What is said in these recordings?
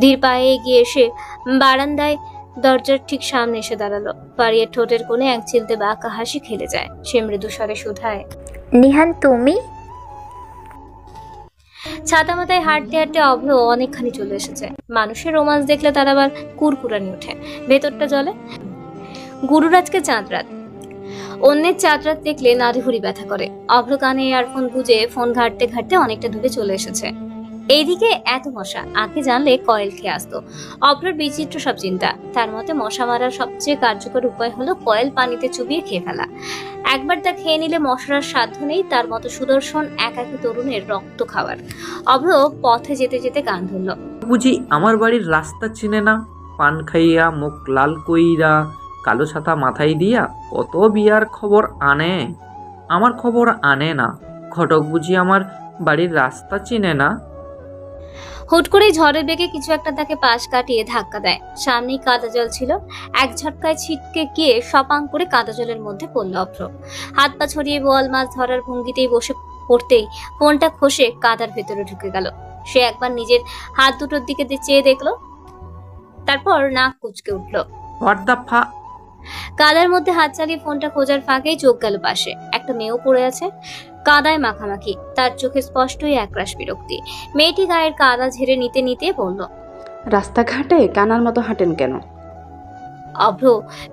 ধীর পায়ে এগিয়ে এসে বারান্দায় দরজার ঠিক সামনে এসে দাঁড়ালো। পারিয়ার ঠোঁটের কোণে এক চিলতে বাঁকা হাসি খেলে যায়। সে মৃদু স্বরে শুধায়, নিহান তুমি? ছাতা মাথায় হাঁটতে হাঁটতে অভ্র অনেকখানি চলে এসেছে। মানুষের রোমান্স দেখলে তার আবার কুরকুরানি ওঠে, ভেতরটা জ্বলে। গুরুর আজকে চাঁদ রাত, অন্যের চাঁদ রাত দেখলে নাড়িভুড়ি ব্যথা করে। অভ্র কানে ইয়ারফোন গুঁজে ফোন ঘাঁটতে ঘাঁটতে অনেকটা দূরে চলে এসেছে। এইদিকে এত মশা, আগে জানলে কয়েল খেয়ে আসতো। অভ্রের বিচিত্র সব চিন্তা। তার মতে মশা মারার সবচেয়ে কার্যকর উপায় হলো কয়েল পানিতে চুবিয়ে খেয়ে ফেলা। একবার তা খেয়ে নিলে মশার সাধ্য নেই তার মতো সুদর্শন একাকী তরুণের রক্ত খাওয়ার। অভ্র পথে যেতে যেতে গান ধরল, বুঝি আমার বাড়ির রাস্তা চিনে না? পান খাইয়া মুখ লাল কইরা কালো ছাতা মাথায় দিয়া কত বিয়ার খবর আনে, আমার খবর আনে না। ঘটক বুঝি আমার বাড়ির রাস্তা চিনে না? হুট করেই ঝড়ের বেগে কিছু একটা তাকে পাশ কাটিয়ে ধাক্কা দেয়। সামনেই কাদা জল ছিল। এক ঝটকায় ছিটকে গিয়ে সপাং করে কাদা জলের মধ্যে পড়ল অভ্র। হাত পা ছড়িয়ে বোয়াল মাছ ধরার ভঙ্গিতেই বসে পড়তেই ফোনটা খসে কাদার ভেতরে ঢুকে গেল। সে একবার নিজের হাত দুটোর দিকে চেয়ে দেখলো, তারপর নাক কুচকে উঠল। কাদার মধ্যে হাত চালিয়ে ফোনটা খোঁজার ফাঁকেই চোখ গেল পাশে। একটা মেয়েও পড়ে আছে, কাদায় মাখামাখি। তার চোখে স্পষ্টই একরাশ বিরক্তি। মেয়েটি গায়ের কাদা ঝেড়ে নিতে নিতে বলল, রাস্তাঘাটে কানার মতো হাঁটেন কেন? অভ্র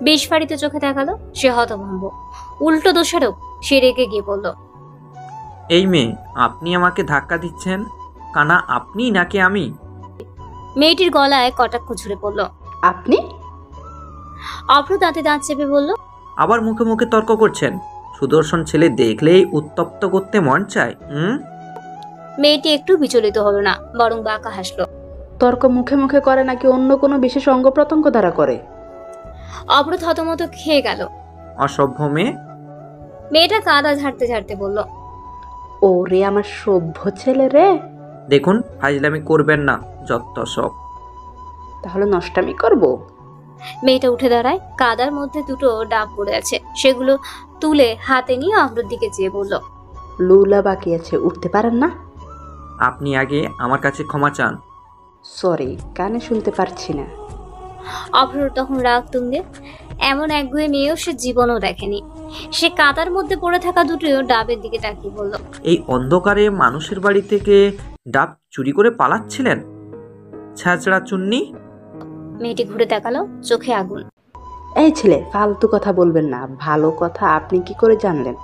বিস্ফারিত চোখে তাকালো। সে হতভম্ব, উল্টো দোষারোপ। সে রেগে গিয়ে বলল, এই মেয়ে, আপনি আমাকে ধাক্কা দিচ্ছেন? কানা আপনি নাকি আমি? মেয়েটির গলায় কটাক্ষ ঝুড়ে পড়ল। আপনি? অভ্র দাঁতে দাঁত চেপে বলল, আবার মুখে মুখে তর্ক করছেন? সুদর্শন ছেলে দেখলেই উত্তপ্ত করতে মন চায়। মেয়েটি একটু বিচলিত হলো না, বরং বাঁকা হাসলো। তর্ক মুখে মুখে করে নাকি অন্য কোনো বিশেষ অঙ্গ প্রত্যঙ্গ দ্বারা করে? অভ্র থতমত খেয়ে গেল। অসভ্য মেয়ে। মেয়েটা কাদা ঝাড়তে ঝাড়তে বলল, ও রে আমার সভ্য ছেলে রে। দেখুন, ফাজলামি করবেন না, যত সব। তাহলে নষ্টামি করব? মেয়েটা উঠে দাঁড়ায়। কাদার মধ্যে দুটো ডাব পড়ে আছে, সেগুলো তুলে হাতে নিয়ে অভ্রর দিকে চেয়ে বলল, লুলা বাকি আছে, উঠতে পারেন না? আপনি আগে আমার কাছে ক্ষমা চান। সরি, কানে শুনতে পারছি না। অভ্রর তখন রাগ তুঙ্গে। এমন একগুঁয়ে মেয়েও সে জীবনও দেখেনি। সে কাদার মধ্যে পড়ে থাকা দুটো ডাবের দিকে তাকিয়ে বলল, এই অন্ধকারে মানুষের বাড়ি থেকে ডাব চুরি করে পালাচ্ছিলেন? ছাঁচড়া চুন্নি। মেয়েটি ঘুরে তাকালো, চোখে আগুন। এই ছেলে, ফালতু কথা বলবেন না। ভালো কথা আপনি কি করে জানলেন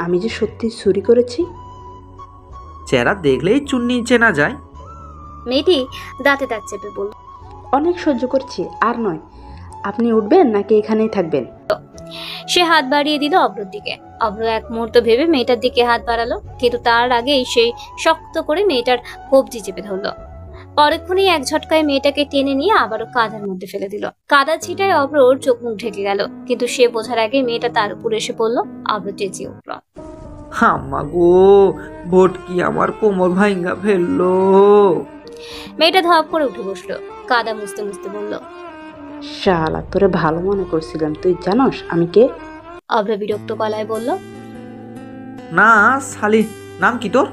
আমি যে সত্যি চুরি করেছি? চেহারা দেখলেই চুন্নি চেনা যায়। মেয়েটি দাঁতে দাঁত চেপে বলল, অনেক সহ্য করছি, আর নয়। আপনি উঠবেন নাকি এখানেই থাকবেন? সে হাত বাড়িয়ে দিল অভ্রর দিকে। অভ্র এক মুহূর্ত ভেবে মেয়েটার দিকে হাত বাড়ালো, কিন্তু তার আগেই সেই শক্ত করে মেয়েটার কবজি চেপে ধরলো। পরক্ষণেই এক ঝটকায় মেয়েটাকে টেনে নিয়ে আবারও কাদার মধ্যে ফেলে দিল। কাদা ছিটায় অভ্রর চোখ মুখ ঢেকে গেল, কিন্তু সে বোঝার আগে মেয়েটা তার উপর এসে পড়ল। অভ্র চেঁচিয়ে উঠল, হাম্মা গো, ভটকি আমার কোমর ভাঙ্গা ফেললো। মেয়েটা ধপ করে উঠে বসলো, কাদা মুছতে মুছতে বলল, শালা, তোরে ভালো মনে করছিলাম। তুই জানোস আমি কে? অভ্র বিরক্ত গলায় বলল, না শালি, নাম কি তোর?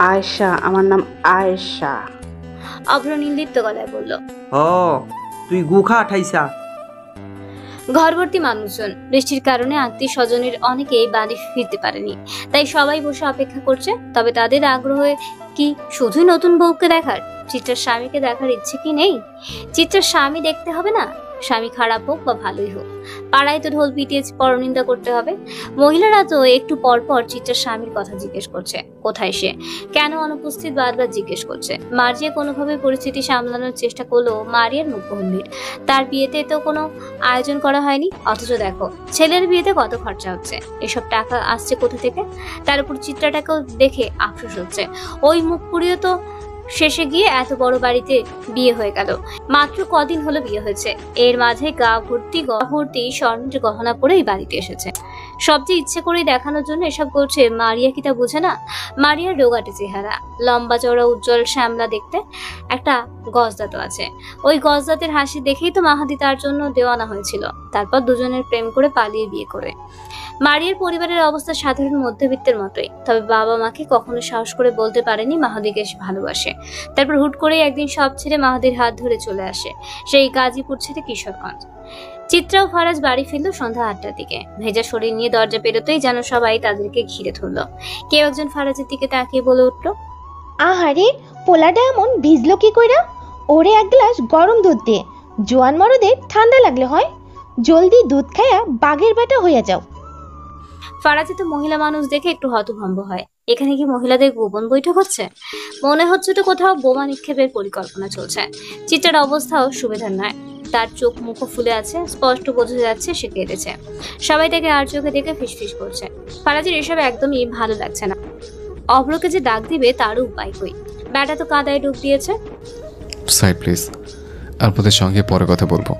আয়েশা, আমার নাম আয়েশা। অভ্র নির্লিপ্ত গলায় বলল, ও তুই গুখা ঠাইসা। ঘরভর্তি মানুষজন। বৃষ্টির কারণে আত্মীয় স্বজনের অনেকেই বাড়ি ফিরতে পারেনি, তাই সবাই বসে অপেক্ষা করছে। তবে তাদের আগ্রহে কি শুধুই নতুন বউকে দেখার? চিত্রার স্বামীকে দেখার ইচ্ছে কি নেই? চিত্রার স্বামী দেখতে হবে না, স্বামী খারাপ হোক বা ভালোই হোক। পাড়ায় তো ঢোল পিটিয়ে পরনিন্দা করতে হবে। মহিলারা তো একটু পর পর চিত্রার স্বামীর কথা জিজ্ঞেস করছে, কোথায় সে, কেন অনুপস্থিত, বারবার জিজ্ঞেস করছে। মার্জিয়া কোনোভাবে পরিস্থিতি সামলানোর চেষ্টা করলেও মারিয়ার মুখ গম্ভীর। তার বিয়েতে তো কোনো আয়োজন করা হয়নি, অথচ দেখো ছেলের বিয়েতে কত খরচা হচ্ছে, এসব টাকা আসছে কোথা থেকে? তার উপর চিত্রাটাকেও দেখে আফসোস হচ্ছে। ওই মুখ পুড়িয়ে তো শেষে গিয়ে এত বড় বাড়িতে বিয়ে হয়ে গেল। মাত্র কদিন হলো বিয়ে হয়েছে, এর মাঝে গা ভর্তি স্বর্ণের গহনা পরে এই বাড়িতে এসেছে। সবচেয়ে ইচ্ছে করেই দেখানোর জন্য এসব করছে। মারিয়া কি তা বোঝে না? মারিয়ার রোগাটে চেহারা, লম্বা চওড়া উজ্জ্বল শ্যামলা দেখতে, একটা গজদাঁত আছে। ওই গজদাঁতের হাসি দেখেই তো মাহাদি তার জন্য দেওয়ানা হয়েছিল, তারপর দুজনের প্রেম করে পালিয়ে বিয়ে করে। মারিয়ার পরিবারের অবস্থা সাধারণ মধ্যবিত্তের মতোই, তবে বাবা মাকে কখনো সাহস করে বলতে পারেনি মাহাদিকে ভালোবাসে। তারপর হুট করেই একদিন সব ছেড়ে মাহাদির হাত ধরে চলে আসে সেই গাজীপুর ছেড়ে কিশোরগঞ্জ। চিত্রা ও ফারাজ বাড়ি ফিরল সন্ধ্যা 8টার দিকে। ভেজা শরীর নিয়ে দরজা পেরোতেই যেন সবাই তাদেরকে ঘিরে ধরলো। কেউ একজন ফারাজের দিকে তাকিয়ে বলে উঠল, আহারে, পোলাটা এমন ভিজলো কি কইরা? ওরে এক গ্লাস গরম দুধ দে, জোয়ান মরদের ঠান্ডা লাগলে হয়। জলদি দুধ খায়া বাঘের বেটা হইয়া যাও। ফারাজে তো মহিলা মানুষ দেখে একটু হতভম্ব হয়। এখানে কি মহিলাদের গোপন বৈঠক হচ্ছে? মনে হচ্ছে তো কোথাও বোমা নিক্ষেপের পরিকল্পনা চলছে। চিত্রার অবস্থাও সুবিধার নয়, তার চোখ মুখও ফুলে আছে, স্পষ্ট বোঝা যাচ্ছে সে কেঁদেছে। সবাই তাকে আর চোখে দেখে ফিসফিস করছে। ফারাজের এসব একদমই ভালো লাগছে না। অভ্রকে যে ডাক দিবে তারও উপায় কই, ব্যাটা তো কাদায় ডুব দিয়েছে। সাইড প্লিজ, আপনাদের সঙ্গে পরে কথা বলবো।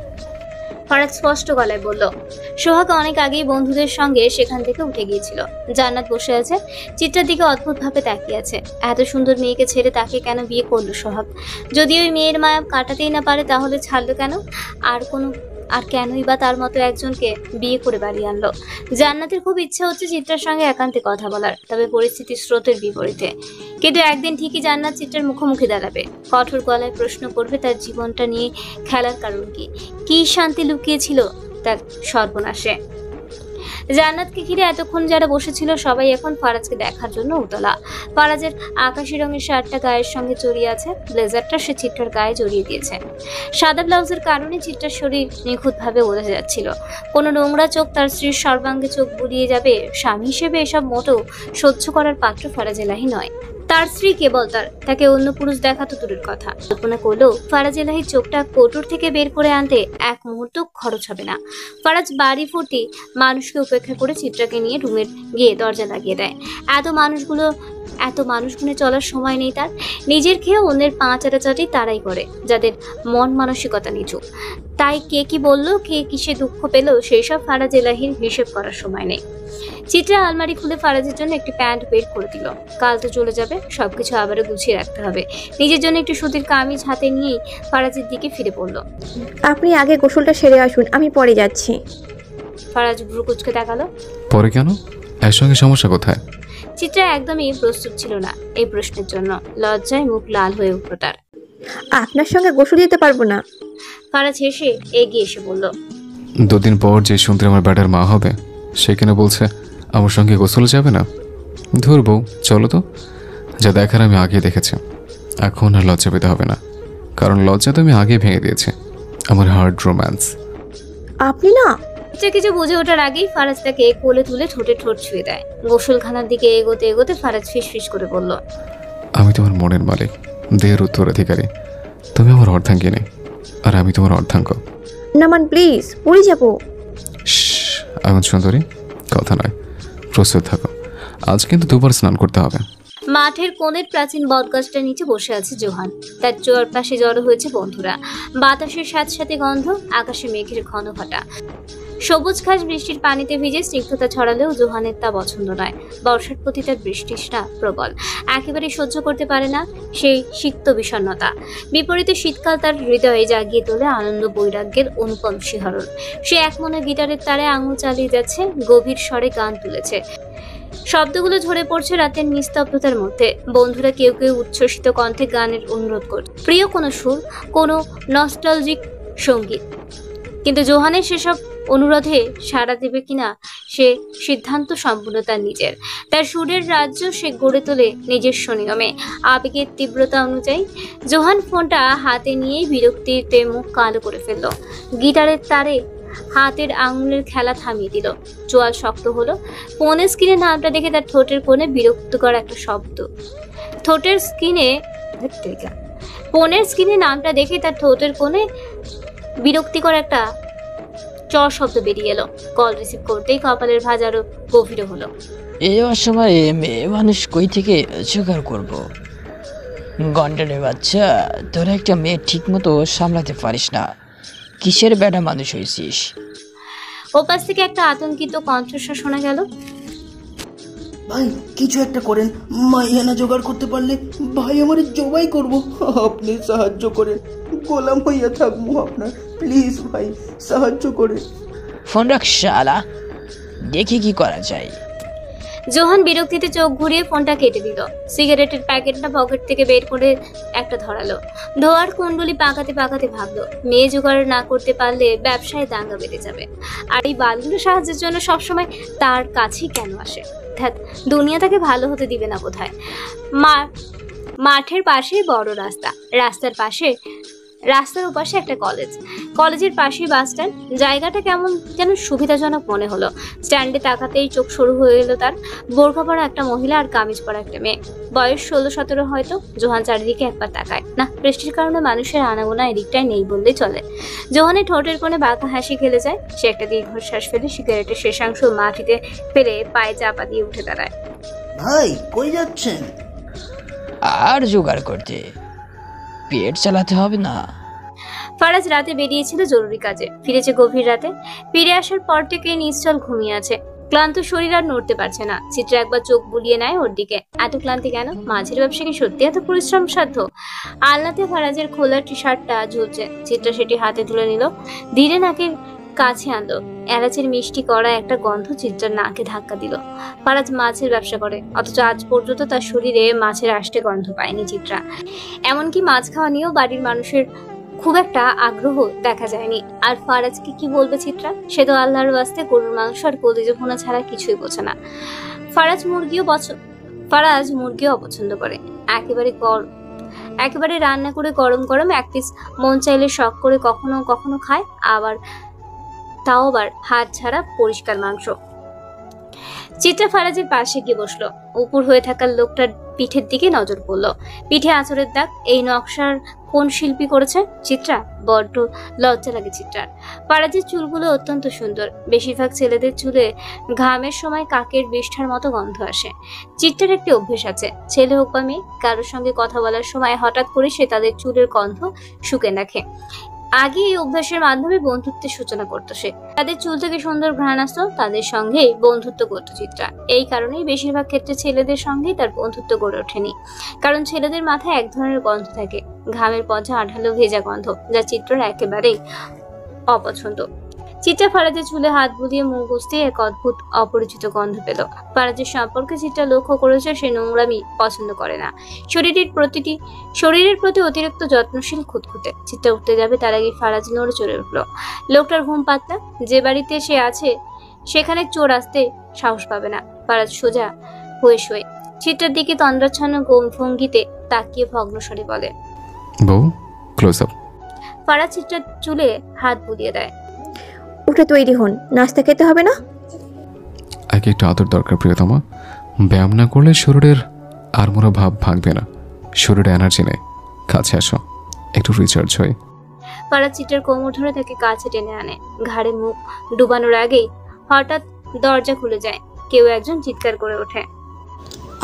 ফারাজ স্পষ্ট গলায় বলল। সোহাগ অনেক আগেই বন্ধুদের সঙ্গে সেখান থেকে উঠে গিয়েছিল। জান্নাত বসে আছে, চিত্রার দিকে অদ্ভুত ভাবে তাকিয়ে আছে। এত সুন্দর মেয়েকে ছেড়ে তাকে কেন বিয়ে করলো সোহাগ? যদি ওই মেয়ের মায়া কাটাতেই না পারে তাহলে ছাড়লো কেন? আর কেনই বা তার মতো একজনকে বিয়ে করে বাড়ি আনলো? জান্নাতের খুব ইচ্ছা হচ্ছে চিত্রার সঙ্গে একান্তে কথা বলার, তবে পরিস্থিতি স্রোতের বিপরীতে। কিন্তু একদিন ঠিকই জান্নাত চিত্রার মুখোমুখি দাঁড়াবে, কঠোর গলায় প্রশ্ন করবে তার জীবনটা নিয়ে খেলার কারণ কি, কি শান্তি লুকিয়েছিল তার সর্বনাশে। জান্নাতকে ঘিরে এতক্ষণ যারা বসেছিল সবাই এখন ফারাজকে দেখার জন্য উতলা। ফারাজের আকাশি রঙের শার্টটা গায়ের সঙ্গে জড়িয়ে আছে, ব্লেজারটা সে চিত্রার গায়ে জড়িয়ে দিয়েছে। সাদা ব্লাউজের কারণে চিত্রার শরীর নিখুঁতভাবে বোঝা যাচ্ছিল। কোনো নোংরা চোখ তার স্ত্রীর সর্বাঙ্গে চোখ বুলিয়ে যাবে, স্বামী হিসেবে এসব মোটেও সহ্য করার পাত্র ফারাজ এলাহি নয়। তার স্ত্রী কেবল তাকে অন্য পুরুষ দেখা তো দূরের কথা, কল্পনা করলেও ফারাজ এলাহির চোখটা কোটর থেকে বের করে আনতে এক মুহূর্ত খরচ হবে না। ফারাজ বাড়ি ফুটি মানুষকে উপেক্ষা করে চিত্রাকে নিয়ে রুমের গিয়ে দরজা লাগিয়ে দেয়। এত মানুষ গুনে চলার সময় নেই তার। নিজের খেয়ে অন্যের পা চাটাচাটি তারাই করে যাদের মন মানসিকতা নিচু। তাই কে কি বললো, কে কিসে দুঃখ পেল, সেই সব ফারাজ এলাহির হিসেব করার সময় নেই। চিত্রা আলমারি খুলে ফারাজের জন্য একটি প্যান্ট বের করে দিল। কাল তো চলে যাবে, সবকিছু আবারও গুছিয়ে রাখতে হবে। নিজের জন্য একটু সুতির কামিজ হাতে নিয়েই ফারাজের দিকে ফিরে পড়ল। আপনি আগে গোসলটা সেরে আসুন, আমি পরে যাচ্ছি। ফারাজ ভ্রু কুঁচকে তাকালো। পরে কেন? এর সঙ্গে সমস্যা কোথায়? চিত্রা একদমই প্রস্তুত ছিল না এই প্রশ্নের জন্য। লজ্জায় মুখ লাল হয়ে উঠল তার। আপনার সঙ্গে গোসল দিতে পারবো না। ফারাজ হেসে এগিয়ে এসে বলল, 2 দিন পর যে শুনতে আমার ব্যাটার মা হবে সে কেন বলছে আমার সঙ্গে গোসল যাবে না? ধুর বউ, চলো তো, যা দেখার আমি আগে দেখেছি। এখন আর লজ্জা পেতে হবে না, কারণ লজ্জা তো আমি আগে ভেঙে দিয়েছি। আমার হার্ড রোম্যান্স। আপনি না। চিত্রা কিছু বুঝে ওঠার আগেই ফারাজ তাকে কোলে তুলে ঠোঁটে ঠোঁট ছুঁয়ে দেয়। গোসলখানার দিকে এগোতে এগোতে ফারাজ ফিসফিস করে বলল, আমি তোমার মনের মালিক, দেহের উত্তরাধিকারী। তুমি আমার অর্ধাঙ্গিনী আর আমি তোমার অর্ধাঙ্গ। নামান প্লিজ, পড়ে যাবো। এখন সুন্দরী, কথা নয়, প্রস্তুত থাকো। আজ কিন্তু 2বার স্নান করতে হবে। মাঠের কোণের প্রাচীন বটগাছটার নিচে বসে আছে জোহান। তার চারপাশে জড়ো হয়েছে বন্ধুরা। বাতাসের সাথে সাথে গন্ধ, আকাশে মেঘের ঘন ঘটা। সবুজ ঘাস বৃষ্টির পানিতে ভিজে স্নিগ্ধতা ছড়ালেও জোহানের তা পছন্দ নয়। বর্ষার প্রতি তার বৃষ্টিটা প্রবল, একেবারে সহ্য করতে পারে না সেই সিক্ত বিষণ্ণতা। বিপরীতে শীতকাল তার হৃদয়ে জাগিয়ে তোলে আনন্দ বৈরাগ্যের অনুপম শিহরণ। সে এক মনে গিটারের তারে আঙুল চালিয়ে যাচ্ছে, গভীর স্বরে গান তুলেছে। শব্দগুলো ঝরে পড়ছে রাতের নিস্তব্ধতার মধ্যে। বন্ধুরা কেউ কেউ উচ্ছ্বসিত কণ্ঠে গানের অনুরোধ করছে, প্রিয় কোনো সুর, কোনো নস্টালজিক সঙ্গীত। কিন্তু জোহানের সেসব অনুরোধে সাড়া দেবে কিনা সে সিদ্ধান্ত সম্পূর্ণ তার নিজের। তার সুরের রাজ্য সে গড়ে তোলে নিজস্ব নিয়মে, আবেগের তীব্রতা অনুযায়ী। জোহান ফোনটা হাতে নিয়েই বিরক্তিতে মুখ কালো করে ফেলল। গিটারের তারে হাতের আঙুলের খেলা থামিয়ে দিল। চোয়াল শক্ত হলো। ফোনের স্ক্রিনে নামটা দেখে তার ঠোঁটের কোণে বিরক্তিকর একটা শব্দ। ফোনের স্ক্রিনে নামটা দেখে তার ঠোঁটের কোণে বিরক্তিকর একটা চর শব্দ বেরিয়ে এলো। কল রিসিভ করতেই কপালের ভাঁজ আরো গভীর হলো। এই অসময়ে মেয়ে মানুষ কই থেকে জোগাড় করব? গন্ডারে বাচ্চা, তোরা একটা মেয়ে ঠিক মতো সামলাতে পারিস না, কিসের বেটা মানুষ হয়েছিস? ওপাশ থেকে একটা আতঙ্কিত কণ্ঠস্বর শোনা গেল। ভাই কিছু একটা করেন, মাইয়ানা জোগাড় করতে পারলে ভাই আমার জবাই করব। আপনি সাহায্য করেন, গোলাম হইয়া থাকবো আপনার, প্লিজ ভাই সাহায্য করে। ফোন রাখ শালা, দেখি কি করা যায়। জোহান বিরক্তিতে চোখ ঘুরিয়ে ফোনটা কেটে দিল। সিগারেটের প্যাকেটটা পকেট থেকে বের করে একটা ধরালো। ধোয়ার কুণ্ডলি পাকাতে পাকাতে ভাবলো, মেয়ে জোগাড় না করতে পারলে ব্যবসায় দাঙ্গা বেড়ে যাবে। আর এই বালগুলো সাহায্যের জন্য সবসময় তার কাছেই কেন আসে? দুনিয়া তাকে ভালো হতে দিবে না বোধহয়। মাঠের পাশে বড় রাস্তা, রাস্তার ওপাশে একটা কলেজের পাশেই বাস স্ট্যান্ড। জায়গাটা কেমন যেন সুবিধাজনক মনে হলো। স্ট্যান্ডে তাকাতেই চোখ শুরু হয়ে এলো তার। বোরখা পরা একটা মহিলা আর কামিজ পরা একটা মেয়ে, বয়স 16-17 হয়তো। জোহান চারিদিকে একবার তাকায় না, বৃষ্টির কারণে মানুষের আনাগোনা এদিকটাই নেই বললেই চলে। জোহানের ঠোঁটের কোণে বাঁকা হাসি খেলে যায়। সে একটা দীর্ঘশ্বাস ফেলে সিগারেটের শেষাংশ মাটিতে ফেলে পায়ে চাপা দিয়ে উঠে দাঁড়ায়। ভাই কই যাচ্ছেন? আর জোগাড় করতে, পেট চালাতে হবে না। ফারাজ রাতে বেরিয়েছিল জরুরি কাজে, ফিরেছে গভীর রাতে। ফিরে আসার পর থেকে নিশ্চল ঘুমিয়ে আছে, ক্লান্ত শরীর আর নড়তে পারছে না। চিত্রা একবার চোখ বুলিয়ে নেয় ওর দিকে। এত ক্লান্তি কেন? মাঝের ব্যবসা কি সত্যি এত পরিশ্রম সাধ্য? আলনাতে ফারাজের খোলা টি শার্টটা ঝুলছে। চিত্রা সেটি হাতে তুলে নিল, ধীরে নাকের কাছে আনলো। এলাচের মিষ্টি করা একটা গন্ধ চিত্রার নাকে ধাক্কা দিল। ফারাজ মাছের ব্যবসা করে, অথচ আজ পর্যন্ত তার শরীরে মাছের আষ্টে গন্ধ পায়নি চিত্রা। এমনকি মাছ খাওয়া নিয়েও বাড়ির মানুষের খুব একটা আগ্রহ দেখা যায়নি। আর ফারাজকে কি বলবে চিত্রা? সে তো আল্লাহর ওয়াস্তে গরুর মাংস আর কলিজা ভুনা ছাড়া কিছুই বোঝে না। ফারাজ মুরগিও অপছন্দ করে। একেবারে রান্না করে গরম গরম এক পিস মন চাইলে শখ করে কখনো কখনো খায়, তাও আবার হাত ছাড়া পরিষ্কার মাংস। চিত্রা ফারাজের পাশে গিয়ে বসলো। উপর হয়ে থাকা লোকটার পিঠের দিকে নজর পড়লো। পিঠে আঁচড়ের দাগ। এই নকশার কোন শিল্পী করেছে? চিত্রা। বড্ড লজ্জা লাগে চিত্রার। ফারাজের চুলগুলো অত্যন্ত সুন্দর। বেশিরভাগ ছেলেদের চুলে ঘামের সময় কাকের বিষ্ঠার মতো গন্ধ আসে। চিত্রার একটি অভ্যেস আছে, ছেলে হোক বা মেয়ে, কারোর সঙ্গে কথা বলার সময় হঠাৎ করে সে তাদের চুলের গন্ধ শুকে রাখে। আগে এই অভ্যাসের মাধ্যমে বন্ধুত্বের সূচনা করতো সে। তাদের চুল থেকে সুন্দর ঘ্রাণ আসতো, তাদের সঙ্গে বন্ধুত্ব করতো চিত্রা। এই কারণেই বেশিরভাগ ক্ষেত্রে ছেলেদের সঙ্গেই তার বন্ধুত্ব গড়ে ওঠেনি। কারণ ছেলেদের মাথায় এক ধরনের গন্ধ থাকে, ঘামের পচা আঠালো ভেজা গন্ধ, যা চিত্রার একেবারেই অপছন্দ। চিত্রা ফারাজের চুলে হাত বুলিয়ে মুখ গুজতে এক অদ্ভুত অপরিচিত গন্ধ পেল। ফারাজের সম্পর্কে চিত্রা লক্ষ্য করেছে সে নোংরামি পছন্দ করে না। শরীরের প্রতি অতিরিক্ত যত্নশীল, খুঁতখুঁতে। চিত্রা উঠতে যাবে তার আগে ফারাজ নড়ে চড়ে উঠল। লোকটার ঘুম পাতলা। যে বাড়িতে সে আছে সেখানে চোর আসতে সাহস পাবে না। ফারাজ সোজা হয়ে শোয়ে চিত্রার দিকে তন্দ্রাচ্ছন্ন ভঙ্গিতে তাকিয়ে ভগ্নস্বরে বলে, বউ ক্লোজ আপ। ফারাজ চিত্রার চুলে হাত বুলিয়ে দেয়। উঠে তৈরি হন, নাস্তা খেতে হবে না? এক একটু আদর দরকার প্রিয়তমা। ব্যায়াম না করলে শরীরের আড়মোড়া ভাব ভাঙবে না। শরীরে এনার্জি নেই, কাছে আসো, একটু রিচার্জ হয়। ফারাজ চিত্রার কোমর ধরে তাকে কাছে টেনে আনে। ঘাড়ে মুখ ডুবানোর আগেই হঠাৎ দরজা খুলে যায়। কেউ একজন চিৎকার করে ওঠে,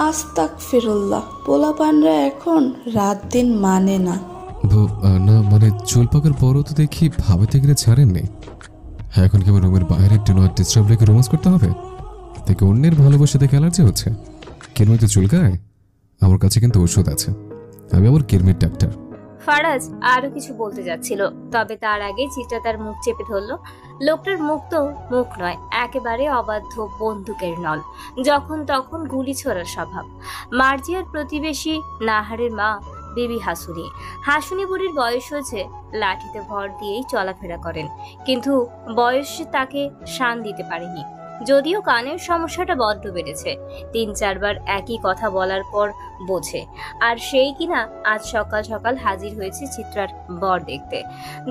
আস্তাগফিরুল্লাহ, পোলাপানরা এখন রাত দিন মানে না। না মানে চুল পাকার পরও তো দেখি ভাবে থেকে ছাড়েননি। এখন কি আমার রুমের বাইরে ডু নট ডিস্টার্ব লেগে রোমান্স করতে হবে? থেকে অন্যের ভালোবাসা দেখে অ্যালার্জি হচ্ছে? কিরমি তো চুলকায়? আমার কাছে কিন্তু ওষুধ আছে, আমি আবার কিরমির ডাক্তার। ফারাজ আরো কিছু বলতে যাচ্ছিল, তবে তার আগে চিত্রা তার মুখ চেপে ধরল। লোকটার মুখ তো মুখ নয়, একেবারে অবাধ্য বন্দুকের নল, যখন তখন গুলি ছোড়ার স্বভাব। মার্জিয়ার প্রতিবেশী নাহারের মা বেবি হাসুনি বুড়ির বয়স হয়েছে, লাঠিতে ভর দিয়েই চলাফেরা করেন, কিন্তু বয়স তাকে শান দিতে পারেনি। যদিও কানের সমস্যাটা বড্ড বেড়েছে, 3-4 বার একই কথা বলার পর বোঝে। আর সেই কিনা আজ সকাল সকাল হাজির হয়েছে চিত্রার বর দেখতে।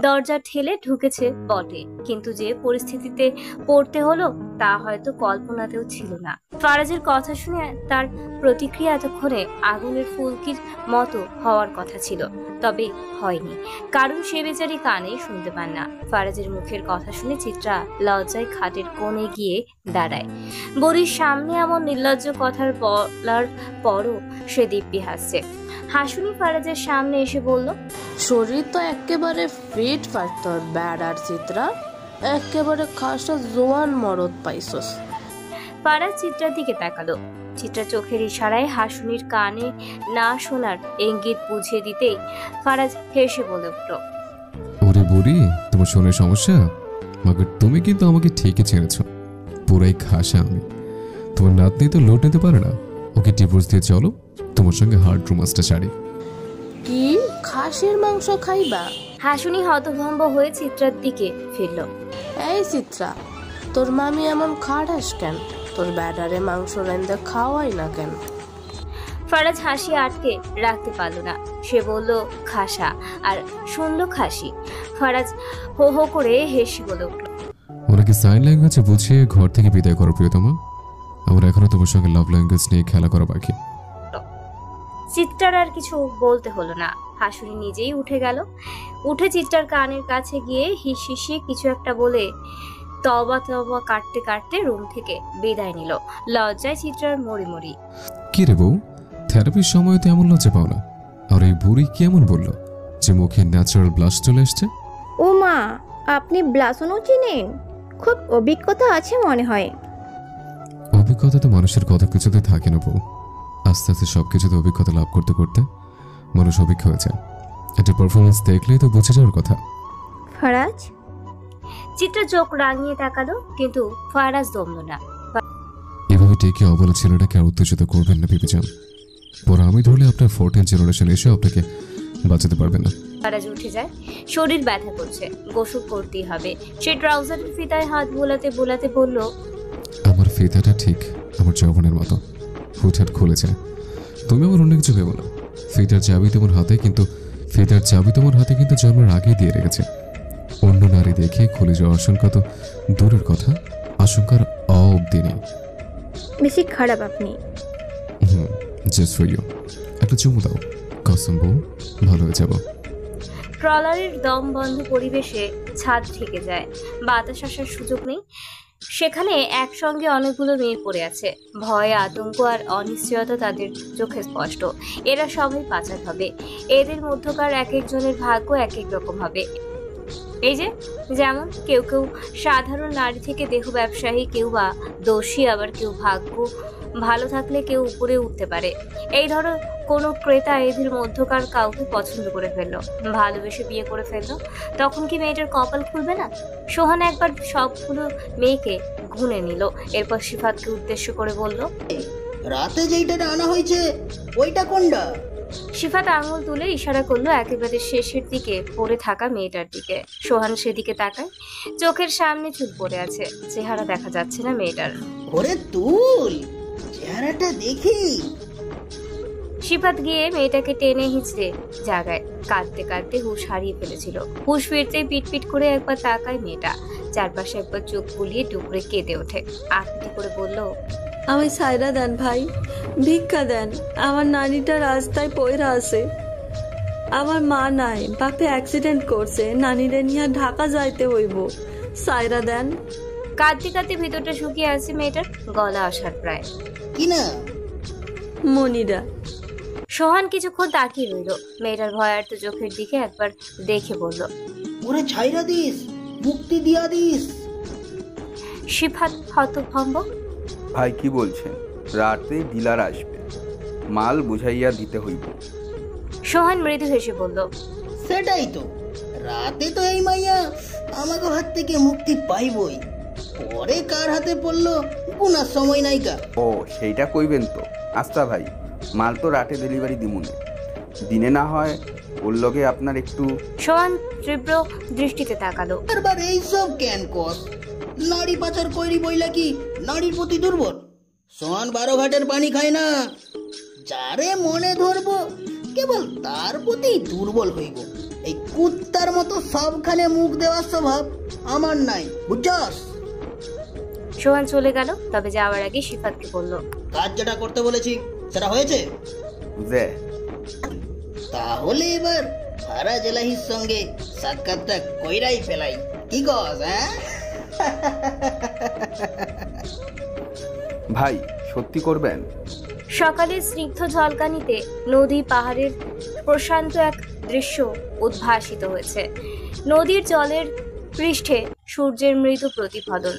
দরজা ঠেলে ঢুকেছে বটে, কিন্তু যে পরিস্থিতিতে পড়তে হলো তা হয়তো কল্পনাতেও ছিল না। ফারাজের কথা শুনে তার প্রতিক্রিয়া এতক্ষণে আগুনের ফুলকির মতো হওয়ার কথা ছিল, তবে হয়নি, কারণ সে বেচারি কানেই শুনতে পান না। ফারাজের মুখের কথা শুনে চিত্রা লজ্জায় খাটের কোণে গিয়ে দাঁড়ায়। বুড়ির সামনে এমন নির্লজ্জ কথার বলার পরও সে দিব্যি হাসছে। হাসুনি ফারাজের সামনে এসে বলল, শরীর তো একেবারে ফিট ফাট, তোর বেড়ার চিত্রা একেবারে খাসা জোয়ান মরদ পাইছস। ফারাজ চিত্রার দিকে তাকালো। চিত্রা চোখের ইশারায় হাসুনির কানে না শোনার ইঙ্গিত বুঝিয়ে দিতেই ফারাজ হেসে বলে উঠল, ওরে বুড়ি, তোমার শোনের সমস্যা? মগর তুমি কিন্তু আমাকে ঠিকই চিনেছ, পুরাই খাসা আমি। তোমার নাতনি তো লোড নিতে পারে না, ওকে ডিভোর্স দিয়ে চলো, তোমার সঙ্গে হার্ড রোমান্সটা ছাড়ি। কি খাসির মাংস খাইবা? হাসুনি হতভম্ব হয়ে চিত্রার দিকে ফিরল। এই চিত্রা, তোর মামি এমন খাড়াস কেন? তোর ব্যাটারে মাংস রান্দে খাওয়াই না কেন? ফারাজ হাসি আটকে রাখতে পারল না। সে বলল খাসা, আর শুনল খাসি। ফারাজ হো হো করে হেসে বলে উঠল, ওনাকে সাইন ল্যাঙ্গুয়েজে বুঝিয়ে ঘর থেকে বিদায় করো প্রিয়তমা, আমার এখনো তোমার সঙ্গে লাভ ল্যাঙ্গুয়েজ নিয়ে খেলা করা বাকি। চিত্রার আর কিছু বলতে হলো না। হাসুনি নিজেই উঠে গেল। উঠে চিত্রার কানের কাছে গিয়ে হিসিয়ে কিছু একটা বলে তবা তবা কাটতে কাটতে রুম থেকে বিদায় নিল। লজ্জায় চিত্রার মরি মরি। কি রে বউ, থেরাপির সময় তো এমন লজ্জা পাও না? আর এই বুড়ি কেমন বললো যে মুখে ন্যাচারাল ব্লাশ চলে আসছে? ও মা, আপনি ব্লাসনও চিনেন? খুব অভিজ্ঞতা আছে মনে হয়। অভিজ্ঞতা তো মানুষের কত কিছুতে থাকে না বউ, আস্তে আস্তে সবকিছুতে অভিজ্ঞতা লাভ করতে করতে মানুষ অভিজ্ঞ হয়ে যায়। একটা পারফরমেন্স দেখলেই তো বুঝে যাওয়ার কথা। ফারাজ? চিত্রা চোখ রাঙিয়ে তাকালো, কিন্তু ফারাজ দমল না। এভাবে ডেকে অবলা ছেলেটাকে আর উত্তেজিত করবেন না বিবেচান, পরে আমি ধরলে আপনার 14th জেনারেশন এসে আপনাকে বাঁচাতে পারবেন না। ফারাজ উঠে যায়। শরীর ব্যথা করছে, গোসল করতেই হবে। সে ট্রাউজারের ফিতায় হাত বোলাতে বোলাতে বলল, আমার ফিতাটা ঠিক আমার যৌবনের মতো হুটহাট খুলে যায়। তুমি আমার অন্য কিছু ভেবো না। ফিতার চাবি তোমার হাতে, কিন্তু ফিতার চাবি তোমার হাতে কিন্তু জন্মের আগেই দিয়ে রেখেছে। অন্য নারী দেখে খুলে যাওয়ার আশঙ্কা তো দূরের কথা, আশঙ্কার অবধি নেই। বেশি খারাপ আপনি। জাস্ট ফর ইউ, একটা চুমু দাও, কসম বউ, ভালো হয়ে যাবো। ট্রলারের দম বন্ধ পরিবেশে ছাদ ঢেকে যায়। বাতাস আসার সুযোগ নেই। সেখানে একসঙ্গে অনেকগুলো মেয়ে পড়ে আছে। ভয়, আতঙ্ক আর অনিশ্চয়তা তাদের চোখে স্পষ্ট। এরা সবাই পাচার হবে। এদের মধ্যকার এক একজনের ভাগ্য এক এক রকম হবে। এই যে যেমন কেউ কেউ সাধারণ নারী থেকে দেহ ব্যবসায়ী, কেউ বা দোষী, আবার কেউ ভাগ্য ভালো থাকলে কেউ উপরে উঠতে পারে। এই ধরো কোনো ক্রেতা এদের মধ্যকার কাউকে পছন্দ করে ফেললো, ভালোবেসে বিয়ে করে ফেললো, তখন কি মেয়েটার কপাল খুলবে না? সোহান একবার সবগুলো মেয়েকে গুনে নিল, এরপর সিফাতকে উদ্দেশ্য করে বলল, রাতে যেইটা আনা হয়েছে ওইটা কোনটা? সিফাত আঙুল তুলে ইশারা করলো একেবারে শেষের দিকে পড়ে থাকা মেয়েটার দিকে। সোহান সেদিকে তাকায়। চোখের সামনে চুল পড়ে আছে, চেহারা দেখা যাচ্ছে না মেয়েটার। ওরে তুল, চেহারাটা দেখি। সিফাত গিয়ে মেয়েটাকে টেনে হিঁচড়ে জাগায়। কাঁদতে কাঁদতে হুঁশ হারিয়ে ফেলেছিল। হুঁশ ফিরতে পিটপিট করে একবার তাকায় মেয়েটা। চারপাশে একবার চোখ বুলিয়ে টুকরে কেঁদে ওঠে। আকুতি করে বলল, আমায় সাইরা দেন ভাই, ভিক্ষা দেন। আমার নানিটা রাস্তায় পয়রা আছে, আমার মা নাই, বাপে অ্যাক্সিডেন্ট করছে, নানিরে নিয়ে ঢাকা যাইতে হইব, সাইরা দেন। কাঁদতে কাঁদতে ভিতরটা শুকিয়ে আছে মেয়েটার, গলা আসার প্রায়। কি না? মনিরা। সোহান কিছুক্ষণ তাকিয়ে রইল। মেয়েটার ভয়ার্ত চোখের দিকে একবার দেখে বলল, ওরে ছাইরা দিস, মুক্তি দিয়া দিস। সিফাত হতভম্ব। ভাই কি বলছেন? রাতে ডিলার আসবে, মাল বুঝাইয়া দিতে হইব। সোহান মৃদু হেসে বলল, সেটাই তো, রাতে তো এই মাইয়া আমাকে হাত থেকে মুক্তি পাইবই, পরে কার হাতে পড়লো গুনার সময় নাইকা। ও সেইটা কইবেন তো। আচ্ছা ভাই, মাল তো রাতে ডেলিভারি দিমুনে, দিনে না হয় ওর লগে আপনার একটু। সোহান তীব্র দৃষ্টিতে তাকালো। বারবার এইসব কেন কস? নারী পাচার কইরি বইলা কি নারীর প্রতি দুর্বল? সোহান 12 ঘাটের পানি খায় না, যারে মনে ধরবো কেবল তার প্রতি দুর্বল হইব। এই কুত্তার মতো সবখানে মুখ দেওয়ার স্বভাব আমার নাই, বুঝছস? সোহান চলে গেল। তবে যাওয়ার আগে সিফাতকে বলল, কাজ যেটা করতে বলেছি সেটা হয়েছে? তাহলে এবার ফারাজ এলাহির সঙ্গে সাক্ষাৎটা কইরাই ফেলাই, কি কস? ভাই সত্যি করবেন? সকালের স্নিগ্ধ ঝলকানিতে নদী পাহাড়ের প্রশান্ত এক দৃশ্য উদ্ভাসিত হয়েছে। নদীর জলের পৃষ্ঠে সূর্যের মৃদু প্রতিফলন,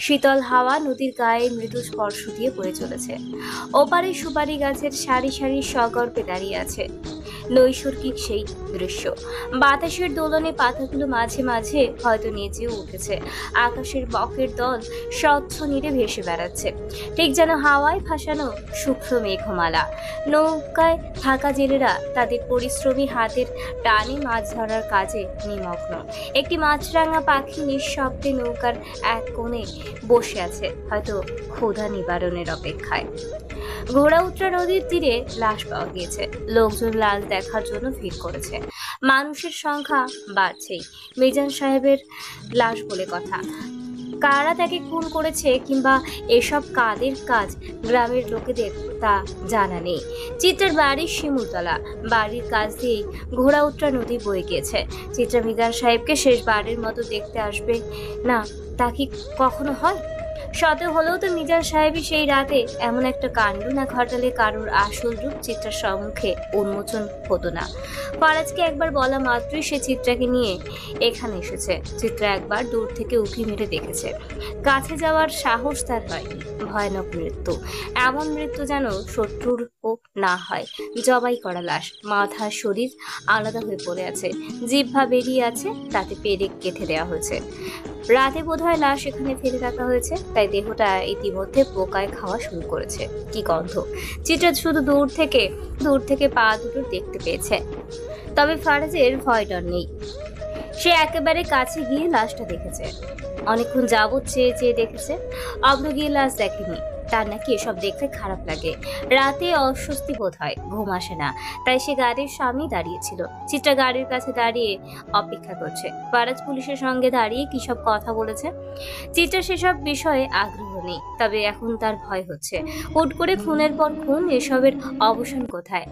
শীতল হাওয়া নদীর গায়ে মৃদু স্পর্শ দিয়ে বয়ে চলেছে। ওপারে সুপারি গাছের সারি সারি সগর্বে দাঁড়িয়ে আছে। নৈসর্গিক সেই দৃশ্য, বাতাসের দোলনে পাতাগুলো মাঝে মাঝে হয়তো নেচেও উঠেছে। আকাশের বকের দল স্বচ্ছ নীরে ভেসে বেড়াচ্ছে, ঠিক যেন হাওয়ায় ভাসানো শুভ্র মেঘমালা। নৌকায় থাকা জেলেরা তাদের পরিশ্রমী হাতের টানে মাছ ধরার কাজে নিমগ্ন। একটি মাছরাঙা পাখি নিঃশব্দে নৌকার এক কোণে বসে আছে, হয়তো ক্ষুধা নিবারণের অপেক্ষায়। ঘোড়াউত্রা নদীর তীরে লাশ পাওয়া গিয়েছে। লোকজন লাশ দেখার জন্য ভিড় করেছে। মানুষের সংখ্যা বাড়ছেই। মিজান সাহেবের লাশ বলে কথা। কারা তাকে খুন করেছে কিংবা এসব কাদের কাজ গ্রামের লোকেদের তা জানা নেই। চিত্রার বাড়ির শিমুলতলা, বাড়ির কাছ দিয়েই ঘোড়াউত্রা নদী বয়ে গিয়েছে। চিত্রা মিজান সাহেবকে শেষবারের মতো দেখতে আসবে না, তা কি কখনো হয়? শত হলেও তো মিজান সাহেবই সেই রাতে এমন একটা কাণ্ড না ঘটালে কারোর আসল রূপ চিত্রার সম্মুখে উন্মোচন হতো না। ফারাজকে একবার বলা মাত্রই সে চিত্রাকে নিয়ে এখানে এসেছে। চিত্রা একবার দূর থেকে উঁকি মেরে দেখেছে। কাছে যাওয়ার সাহস তার হয়নি। ভয়ানক মৃত্যু, এমন মৃত্যু যেন শত্রুর ও না হয়। জবাই করা লাশ, মাথা শরীর আলাদা হয়ে পড়ে আছে, জিহ্বা বেরিয়ে আছে, তাতে পেরেক গেঁথে দেওয়া হয়েছে। রাতে বোধহয় লাশ এখানে ফেলে রাখা হয়েছে, তাই দেহটা ইতিমধ্যে পোকায় খাওয়া শুরু করেছে। কি গন্ধ! চিত্রা শুধু দূর থেকে পা দুটো দেখতে পেয়েছে। তবে ফারাজের ভয় ডর নেই। সে একেবারে কাছে গিয়ে লাশটা দেখেছে। অনেকক্ষণ যাবৎ চেয়ে চেয়ে দেখেছে। অভ্র গিয়ে লাশ দেখেনি। তার নাকি এসব দেখতে খারাপ লাগে। রাতে অস্বস্তি বোধ হয়, ঘুম আসে না। তাই সে গাড়ির সামনেই দাঁড়িয়েছিল। চিত্রা গাড়ির কাছে দাঁড়িয়ে অপেক্ষা করছে। ফারাজ পুলিশের সঙ্গে দাঁড়িয়ে কি সব কথা বলেছে। চিত্রা সেসব বিষয়ে আগ্রহ নেই, তবে এখন তার ভয় হচ্ছে। হুট করে খুনের পর খুন, এসবের অবসান কোথায়?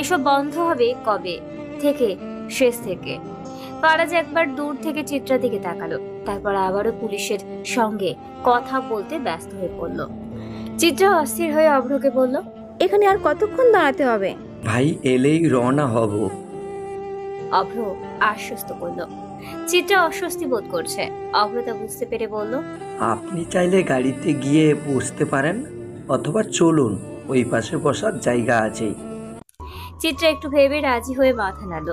এসব বন্ধ হবে কবে থেকে? শেষ থেকে? ফারাজ একবার দূর থেকে চিত্রার দিকে তাকালো, তারপর আবারও পুলিশের সঙ্গে কথা বলতে ব্যস্ত হয়ে পড়ল। চিত্রা অস্থির হয়ে অভ্রকে বলল, এখানে আর কতক্ষণ দাঁড়াতে হবে? ভাই এলেই রওনা হব। অভ্র আশ্বস্ত করল। চিত্রা অস্বস্তি বোধ করছে। অভ্র তা বুঝতে পেরে বলল, আপনি চাইলে গাড়িতে গিয়ে বসতে পারেন, অথবা চলুন, ওই পাশে বসার জায়গা আছেই। চিত্রা একটু ভেবে রাজি হয়ে মাথা নাড়ল।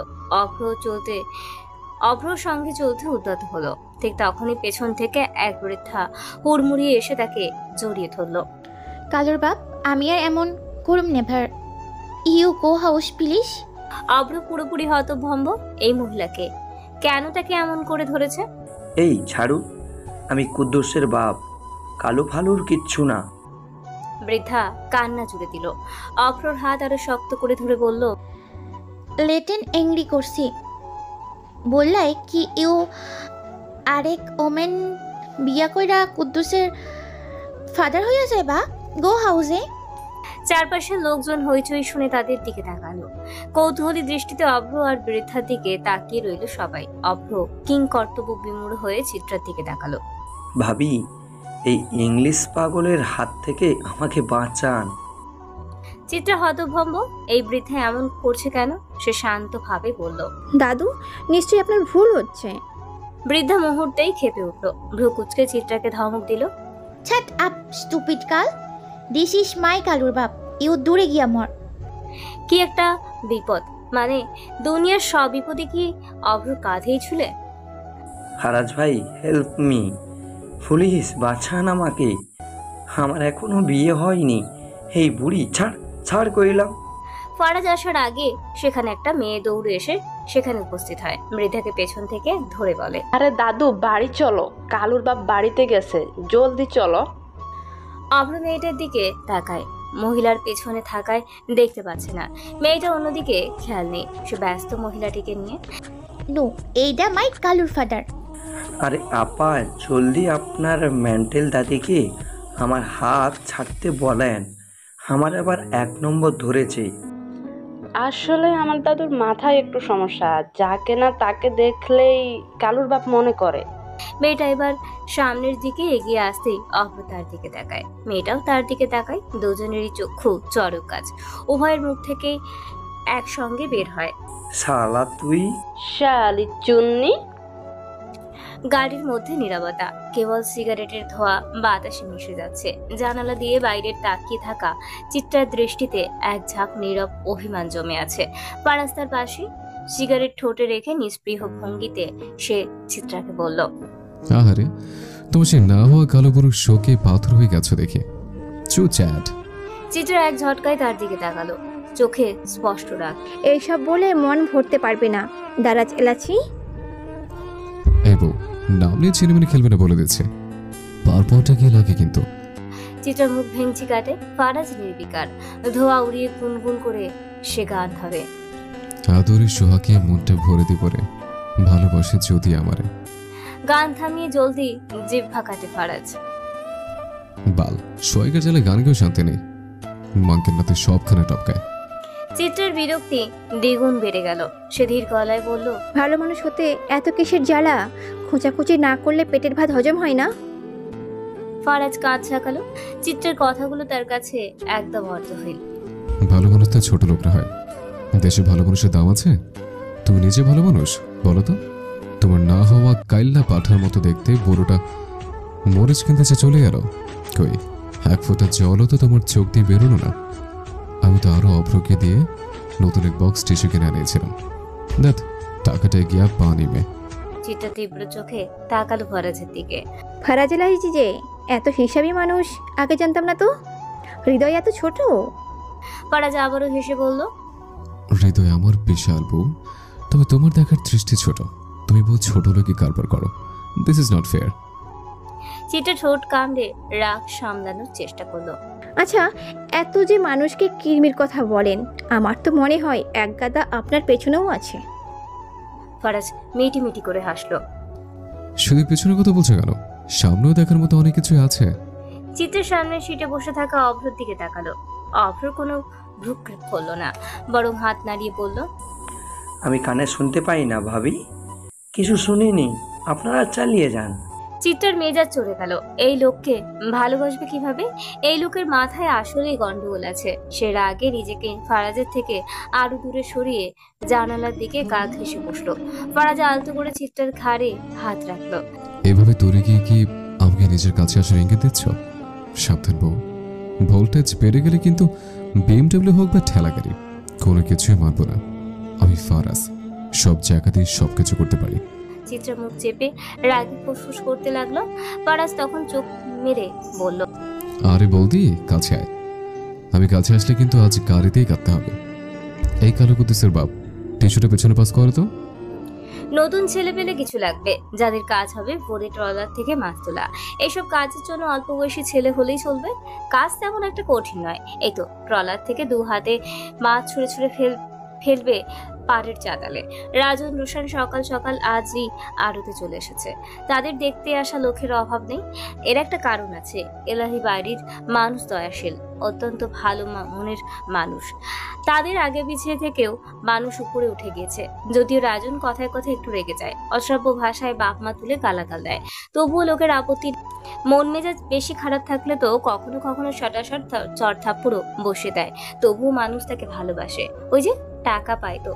অভ্রর সঙ্গে চলতে উদ্যত হলো। ঠিক তখনই পেছন থেকে এক বৃদ্ধা হুড়মুড়িয়ে এসে তাকে জড়িয়ে ধরল। কালুর বাপ, আমি আর এমন করুম never. You go house please. Abhra পুরোপুরি হতভম্ব। এই মহিলাকে কেন তাকে এমন করে ধরেছে? এই ছাড়ু, আমি কুদ্দুসের বাপ, কালো ফালুর কিচ্ছু না। বৃদ্ধা কান্না জুড়ে দিল। অভ্রর হাত আরো শক্ত করে ধরে বলল, লেটেন এংরি করছি, বললাই কি ইউ আরেক ওমেন বিয়া কইরা কুদ্দুসের ফাদার হইয়া যায় বা গো হাউসে। চারপাশের লোকজন হইচই শুনে তাদের দিকে তাকালো। কৌতূহলী দৃষ্টিতে অভ্র আর বৃদ্ধার দিকে তাকিয়ে রইল সবাই। অভ্র কিং কর্তব্য বিমূঢ় হয়ে চিত্রার দিকে তাকালো। ভাবি, এই ইংলিশ পাগলের হাত থেকে আমাকে বাঁচান। চিত্রা হতভম্ব। এই বৃদ্ধা এমন করছে কেন? সে শান্ত ভাবে বলল, দাদু, নিশ্চয়ই আপনার ভুল হচ্ছে। বৃদ্ধা মুহূর্তেই খেপে উঠল। ভ্রু কুচকে চিত্রাকে ধমক দিল, ছাট আপ স্টুপিড কাল, দিস ইজ মাই কালুর বাপ, ইউ দূরে গিয়া মর। কি একটা বিপদ! মানে দুনিয়ার সব বিপদে কি অভ্র কাঁধেই ঝুলে? ফারাজ ভাই, হেল্প মি প্লিজ, বাঁচান আমাকে। আমার এখনো বিয়ে হয়নি। এই বুড়ি, ছাড় ছাড় কইলাম। ফারাজ আসার আগে সেখানে একটা মেয়ে দৌড়ে এসে সেখানে উপস্থিত হয়। মৃধাকে পেছন থেকে ধরে বলে, আরে দাদু, বাড়ি চলো, কালুর বাপ বাড়িতে গেছে, জলদি চলো। অভ্র মেয়েটার দিকে তাকায়। মহিলার পেছনে থাকায় দেখতে পাচ্ছে না। মেয়েটা অন্যদিকে খেয়াল নেই। সে ব্যস্ত মহিলাটিকে নিয়ে। নো, এইটা মাই কালুর ফাদার। আরে আপা, জলদি আপনার মেন্টাল দাদিকে আমার হাত ছাড়তে বলেন। আমার আবার 1 নম্বর ধরেছে। আসলে আমার দাদুর মাথায় একটু সমস্যা, যাকে না তাকে দেখলেই কালুর বাপ মনে করে। মেয়েটা এবার সামনের দিকে এগিয়ে আসতেই অভ্র তার দিকে তাকায়, মেয়েটাও তার দিকে তাকায়। দুজনেরই চক্ষু চড়ক গাছ, উভয়ের মুখ থেকে একসঙ্গে বের হয়, শালা তুই। শালি চুন্নি। গাড়ির মধ্যে নীরবতা, কেবল সিগারেটের ধোঁয়া বাতাসে মিশে যাচ্ছে। জানালা দিয়ে বাইরে তাকিয়ে থাকা চিত্রার দৃষ্টিতে এক ঝাঁক নীরব অভিমান জমে আছে। পারাস্তার পাশে সিগারেট ঠোঁটে রেখে নিস্পৃহ ভঙ্গিতে সে চিত্রাকে বলল, আহারে, তোমার সে না হওয়া কালো বড় শোকে পাথর হয়ে গেছো দেখে। চুচ্যাট। চিত্রা এক ঝটকায় তার দিকে তাকালো, চোখে স্পষ্ট রাগ। এইসব বলে মন ভরতে পারবে না, দারাজ এলাচি। এই বউ, নাম নিয়ে চিনিমিনি খেলবে না বলে দিচ্ছে, পারপরটা গিয়ে লাগে কিন্তু। চিত্রার মুখ ভেঙচি কাটে, ফারাজ নির্বিকার, ধোয়া উড়িয়ে গুনগুন করে সে গান ধরে, আদরের সোহাকে মনটা ভরে দিব রে, ভালোবাসে যদি আমারে। গান থামিয়ে জলদি জিহ্বা কাটে ফারাজ। বাল, সোয়াইকার জ্বালে গান কেউ শান্তি নেই, মাংকের নাতে সবখানে টপকায়। চিত্রের বিরক্তি দ্বিগুণ বেড়ে গেল, সে ধীর গলায় বলল, ভালো মানুষ হতে এত কিসের জ্বালা? খোঁচাখুচি না করলে পেটের ভাত হজম হয় না? ফারাজ কাঁধ ঝাঁকালো। চিত্রের কথাগুলো তার কাছে একদম অর্থহীন। ভালো মানুষ তো ছোট লোকরা হয়, দেশে ভালো মানুষের দাম আছে? তুমি নিজে ভালো মানুষ বলো তো? তোমার না হওয়া কাইল্লা পাঠার মতো দেখতে বুড়োটা মরিচ কিনতেছে চলে গেল, কই এক ফোঁটা জলও তো তোমার চোখ দিয়ে বেরোনো না। আমি তো আরো অভ্রকে দিয়ে নতুন এক বক্স টিস্যু কিনে আনিয়েছিলাম, দেখ টাকাটা গিয়া পা নিবে। চিত্রা তীব্র চোখে তাকালো ফারাজের দিকে। ফারাজ এলাচি যে এত হিসাবি মানুষ আগে জানতাম না তো। হৃদয় এত ছোট? ফারাজ আবারও হেসে বলল, হৃদয় আমার বিশাল বউ, তবে তোমার দেখার দৃষ্টি ছোট। তুমি বহু ছোট লোকই কারবার করো, this is not fair. Chitra ঠোঁট কামড়ে রাগ সামলানোর চেষ্টা করলো। আচ্ছা, এত যে মানুষকে কিরমির কথা বলেন, আমার তো মনে হয় এক গাদা আপনার পেছনেও আছে। ফারাজ মিটি মিটি করে হাসলো। শুধু পেছনের কথা বলছো কেন? সামনেও দেখার মতো অনেক কিছুই আছে। চিত্রের সামনে সিটে বসে থাকা অভ্রর দিকে তাকালো। অভ্র কোনো ভ্রুক্ষেপ করলো না, বরং হাত নাড়িয়ে বলল, আমি কানে শুনতে পাই না ভাবি, কিছু শুনিনি, আপনারা চালিয়ে যান। চিত্রার মেজাজ চড়ে গেল। এই লোককে ভালোবাসবে কিভাবে? এই লোকের মাথায় আসলেই গন্ডগোল আছে। সে রাগে নিজেকে ফারাজের থেকে আরো দূরে সরিয়ে জানালার দিকে গা ঘেঁষে বসলো। ফারাজ আলতো করে চিত্রার ঘাড়ে হাত রাখলো। এভাবে দূরে গিয়ে কি আমাকে নিজের কাছে আসার ইঙ্গিত দিচ্ছ? সাবধান বউ, ভোল্টেজ বেড়ে গেলে কিন্তু BMW হোক বা ঠেলা গাড়ি, কোনো কিছুই মানব না। আমি ফারাজ, সব জায়গাতেই সবকিছু করতে পারি। চিত্রা মুখ চেপে রাগে ফুসফুস করতে লাগলো। ফারাজ তখন চোখ মেরে বলল, আরে বৌদি কাছে আয়। আমি কাছে আসলে কিন্তু আজ গাড়িতেই কাটতে হবে। এই কালো কুদ্দুসের বাপ, টিস্যুটা পেছনে পাস করে তো। নতুন ছেলে পেলে কিছু লাগবে, যাদের কাজ হবে ভোরে ট্রলার থেকে মাছ তোলা। এইসব কাজের জন্য অল্প বয়সী ছেলে হলেই চলবে। কাজ তেমন একটা কঠিন নয়। এই তো ট্রলার থেকে দু হাতে মাছ ছুঁড়ে ছুঁড়ে ফেলবে পাড়ের চাতালে। রাজন রোশন সকাল সকাল আজই আড়তে চলে এসেছে। তাদের দেখতে আসা লোকের অভাব নেই। এর একটা কারণ আছে, এলাহি বাড়ির মানুষ দয়াশীল, অত্যন্ত ভালো মনের মানুষ। তাদের আগে পিছিয়ে থেকেও মানুষ উপরে উঠে গিয়েছে। যদিও রাজন কথায় কথায় একটু রেগে যায়, অশ্রাব্য ভাষায় বাপ মা তুলে গালাগাল দেয়, তবুও লোকের আপত্তি। মন মেজাজ বেশি খারাপ থাকলে তো কখনো কখনো শটাশট চড়থাপ্পড়ও বসে দেয়, তবুও মানুষ তাকে ভালোবাসে। ওই যে টাকা পায় তো।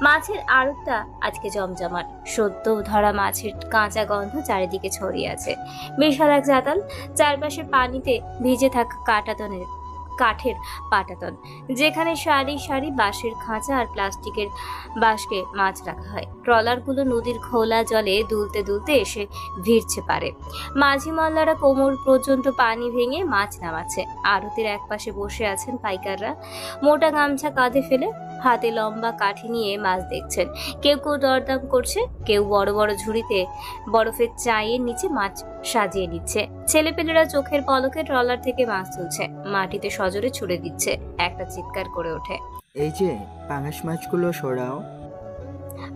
মাছের আড়তটা আজকে জমজমাট। সদ্য ধরা মাছের কাঁচা গন্ধ চারিদিকে ছড়িয়ে আছে। বিশাল এক জাতাল, চারপাশে পানিতে ভিজে থাকা কাঠের পাটাতন, যেখানে সারি সারি বাঁশের খাঁচা আর প্লাস্টিকের বাঁশকে মাছ রাখা হয়। ট্রলারগুলো নদীর খোলা জলে দুলতে দুলতে এসে ভিড়ছে পারে। মাঝি মাল্লারা কোমর পর্যন্ত পানি ভেঙে মাছ নামাচ্ছে। আড়তের এক পাশে বসে আছেন পাইকাররা, মোটা গামছা কাঁধে ফেলে হাতে লম্বা কাঠি নিয়ে মাছ দেখছেন। কেউ কেউ দরদাম করছে, কেউ বড় বড় ঝুড়িতে বরফের চাইয়ের নিচে মাছ সাজিয়ে নিচ্ছে। ছেলেপেলেরা চোখের পলকে ট্রলার থেকে মাছ তুলছে, মাটিতে সজোরে ছুড়ে দিচ্ছে। একটা চিৎকার করে ওঠে, এই যে পাঙাশ মাছগুলো সরাও।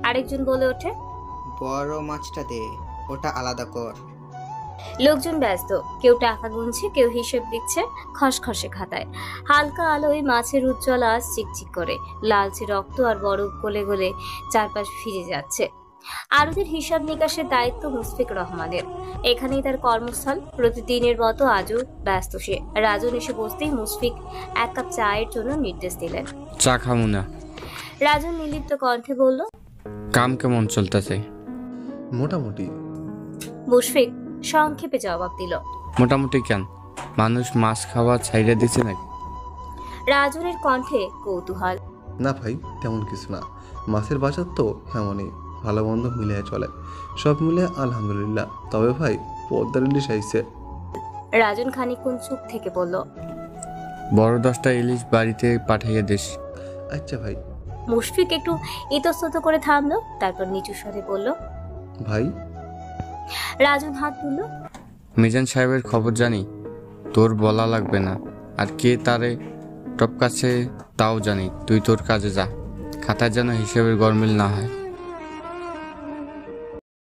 আরেকজন বলে ওঠে, বড় মাছটা দে, ওটা আলাদা কর। লোকজন ব্যস্ত, কেউ টাকা গুনছে, কেউ হিসেব দিচ্ছে খসখসে খাতায়। হালকা আলোয় মাছের উজ্জ্বল আঁশ চিকচিক করে, লালচে রক্ত আর বরফ গলে গলে চারপাশ ফিরে যাচ্ছে। আরুদের হিসাব নিকাশের দায়িত্ব মুশফিক রহমানের। এখানেই তার কর্মস্থল। প্রতিদিনের মতো আজও ব্যস্ত সে। রাজন এসে বসতেই মুশফিক এক কাপ চায়ের জন্য নির্দেশ দিলেন। চা খামু না। রাজন নির্লিপ্ত কণ্ঠে বলল, কাম কেমন চলতেছে? মোটামুটি। মুশফিক সংক্ষেপে জবাব দিল, মোটামুটি কেন? মানুষ মাছ খাওয়া ছাইড়ে দিছে নাকি? রাজনের কণ্ঠে কৌতূহল। না ভাই, তেমন কিছু না। মাছের বাজার তো এমনই, ভালো মন্দ মিলিয়ে চলে, সব মিলে আলহামদুলিল্লাহ। তবে ভাই পদ্মার ইলিশ আইছে। রাজন খানিকক্ষণ চুপ থেকে বলল, বড় 10টা ইলিশ বাড়িতে পাঠাইয়া দিস। আচ্ছা ভাই। মুশফিক একটু ইতস্তত করে থামলো, তারপর নিচু স্বরে বলল, ভাই। রাজন হাত তুলল। মিজান সাহেবের খবর জানি, তোর বলা লাগবে না। আর কে তারে টপকাছে তাও জানি। তুই তোর কাজে যা, খাতায় যেন হিসেবের গরমিল না হয়।